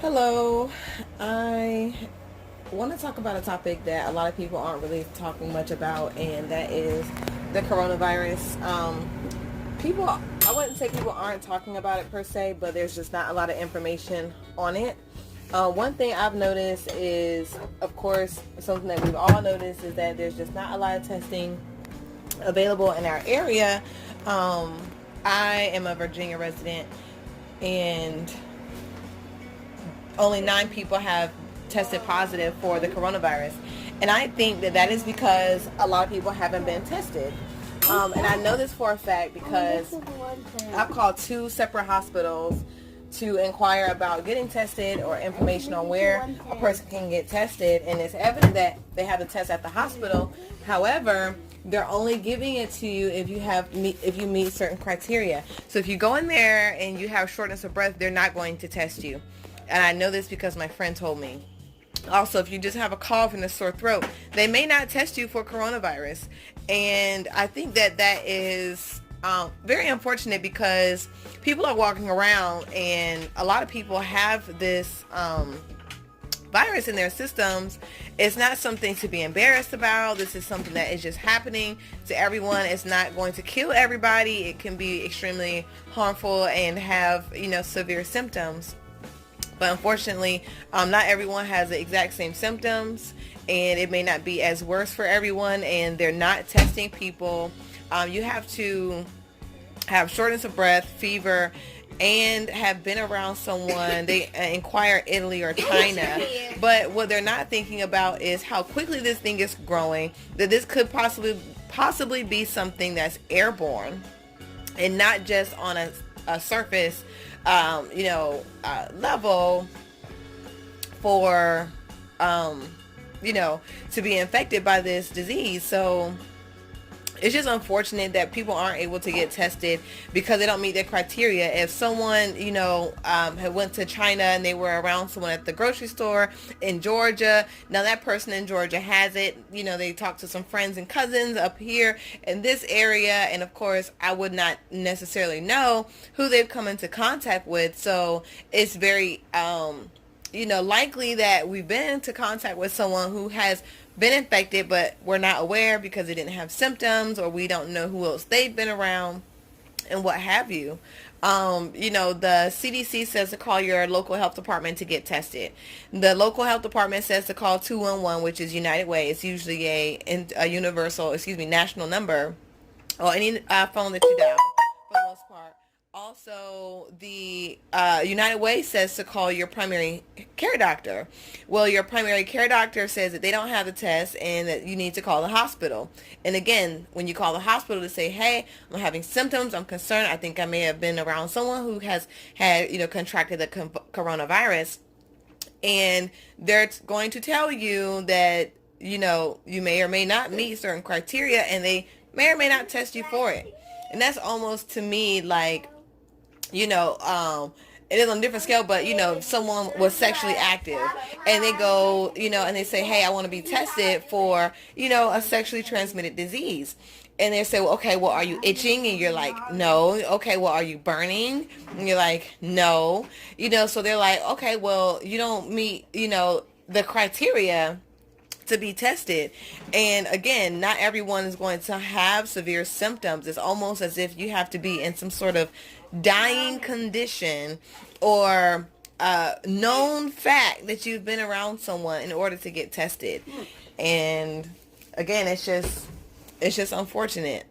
Hello. I want to talk about a topic that a lot of people aren't really talking much about, and that is the coronavirus. I wouldn't say people aren't talking about it per se, but there's just not a lot of information on it. One thing I've noticed is, of course, something that we've all noticed is that there's just not a lot of testing available in our area. I am a Virginia resident, and only 9 people have tested positive for the coronavirus. And I think that that is because a lot of people haven't been tested. And I know this for a fact because I've called 2 separate hospitals to inquire about getting tested or information on where a person can get tested. And it's evident that they have the test at the hospital. However, they're only giving it to you if you meet certain criteria. So if you go in there and you have shortness of breath, they're not going to test you. And I know this because my friend told me. Also, if you just have a cough and a sore throat, they may not test you for coronavirus. And I think that that is very unfortunate because people are walking around and a lot of people have this virus in their systems. It's not something to be embarrassed about. This is something that is just happening to everyone. It's not going to kill everybody. It can be extremely harmful and have, severe symptoms. But unfortunately, not everyone has the exact same symptoms, and it may not be as worse for everyone, and they're not testing people. You have to have shortness of breath, fever, and have been around someone. They inquire Italy or China. But what they're not thinking about is how quickly this thing is growing, that this could possibly be something that's airborne and not just on a surface level for, to be infected by this disease. So it's just unfortunate that people aren't able to get tested because they don't meet their criteria. If someone, had went to China and they were around someone at the grocery store in Georgia, now that person in Georgia has it, they talk to some friends and cousins up here in this area. And of course, I would not necessarily know who they've come into contact with. So it's very, likely that we've been into contact with someone who has been infected, but we're not aware because they didn't have symptoms, or we don't know who else they've been around and what have you. The CDC says to call your local health department to get tested. The local health department says to call 211, which is United Way. It's usually a national number, or any phone that you dial for the most part. Also, the United Way says to call your primary care doctor. Well, your primary care doctor says that they don't have the test and that you need to call the hospital. And again, when you call the hospital to say, hey, I'm having symptoms, I'm concerned, I think I may have been around someone who has had, contracted the coronavirus. And they're going to tell you that, you may or may not meet certain criteria, and they may or may not test you for it. And that's almost, to me, like, it is on a different scale, but, if someone was sexually active and they go, and they say, hey, I want to be tested for, a sexually transmitted disease. And they say, well, okay, well, are you itching? And you're like, no. Okay, well, are you burning? And you're like, no. So they're like, okay, well, you don't meet, the criteria to be tested. And again, not everyone is going to have severe symptoms. It's almost as if you have to be in some sort of dying condition or known fact that you've been around someone in order to get tested. And again, it's just unfortunate.